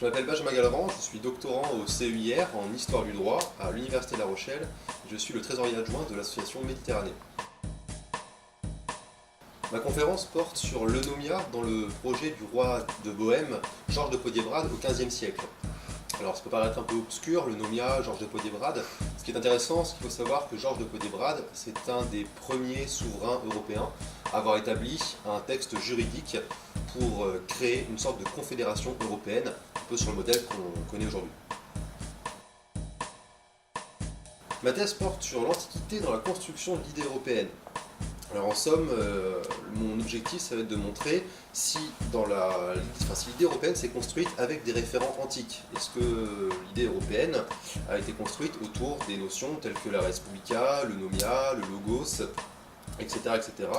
Je m'appelle Benjamin Gallerand, je suis doctorant au CEIR en Histoire du droit à l'Université de La Rochelle. Je suis le trésorier adjoint de l'association Méditerranée. Ma conférence porte sur l'eunomia dans le projet du roi de Bohême, Georges de Podiebrad, au XVe siècle. Alors ça peut paraître un peu obscur, l'eunomia, Georges de Podiebrad. Ce qui est intéressant, c'est qu'il faut savoir que Georges de Podiebrad, c'est un des premiers souverains européens à avoir établi un texte juridique pour créer une sorte de confédération européenne, un peu sur le modèle qu'on connaît aujourd'hui. Ma thèse porte sur l'Antiquité dans la construction de l'idée européenne. Alors en somme, mon objectif, ça va être de montrer si l'idée européenne s'est construite avec des référents antiques. Est-ce que l'idée européenne a été construite autour des notions telles que la res publica, l'eunomia, le logos, etc., etc.,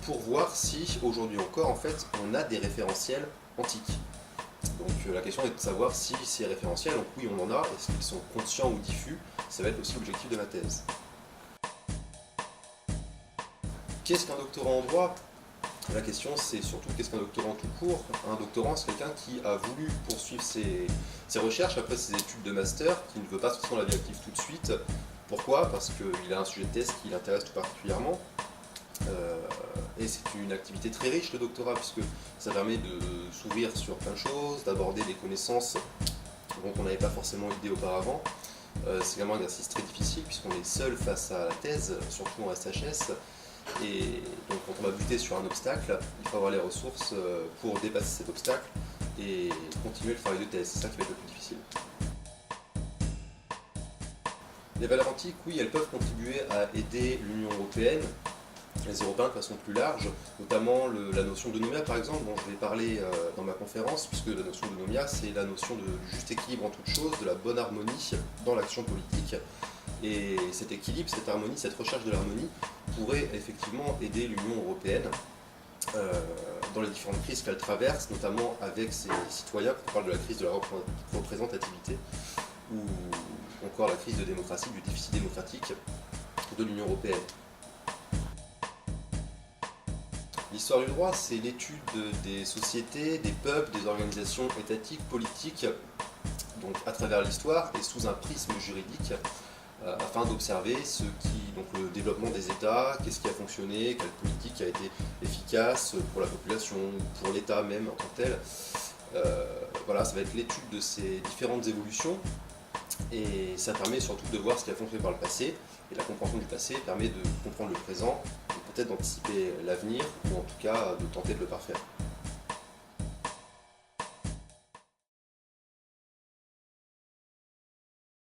pour voir si aujourd'hui encore, en fait, on a des référentiels antiques. Donc la question est de savoir si ces référentiels, donc oui on en a, est-ce qu'ils sont conscients ou diffus, ça va être aussi l'objectif de ma thèse. Qu'est-ce qu'un doctorant en droit? La question c'est surtout qu'est-ce qu'un doctorant tout court? Un doctorant c'est quelqu'un qui a voulu poursuivre ses recherches après ses études de master, qui ne veut pas sortir dans la vie active tout de suite. Pourquoi? Parce qu'il a un sujet de thèse qui l'intéresse tout particulièrement. Et c'est une activité très riche le doctorat puisque ça permet de s'ouvrir sur plein de choses, d'aborder des connaissances dont on n'avait pas forcément idée auparavant. C'est également un exercice très difficile puisqu'on est seul face à la thèse, surtout en SHS. Et donc quand on va buter sur un obstacle, il faut avoir les ressources pour dépasser cet obstacle et continuer le travail de thèse. C'est ça qui va être le plus difficile. Les valeurs antiques, oui, elles peuvent contribuer à aider l'Union européenne, les Européens de façon plus large, notamment la notion d'eunomia par exemple, dont je vais parler dans ma conférence, puisque la notion d'eunomia c'est la notion du juste équilibre en toute chose, de la bonne harmonie dans l'action politique. Et cet équilibre, cette harmonie, cette recherche de l'harmonie pourrait effectivement aider l'Union européenne dans les différentes crises qu'elle traverse, notamment avec ses citoyens, quand on parle de la crise de la représentativité, ou encore la crise de démocratie, du déficit démocratique de l'Union européenne. L'histoire du droit, c'est l'étude des sociétés, des peuples, des organisations étatiques, politiques, donc à travers l'histoire et sous un prisme juridique, afin d'observer le développement des États, qu'est-ce qui a fonctionné, quelle politique a été efficace pour la population, pour l'État même en tant que tel. Voilà, ça va être l'étude de ces différentes évolutions et ça permet surtout de voir ce qui a fonctionné par le passé. Et la compréhension du passé permet de comprendre le présent et peut-être d'anticiper l'avenir ou en tout cas de tenter de le parfaire.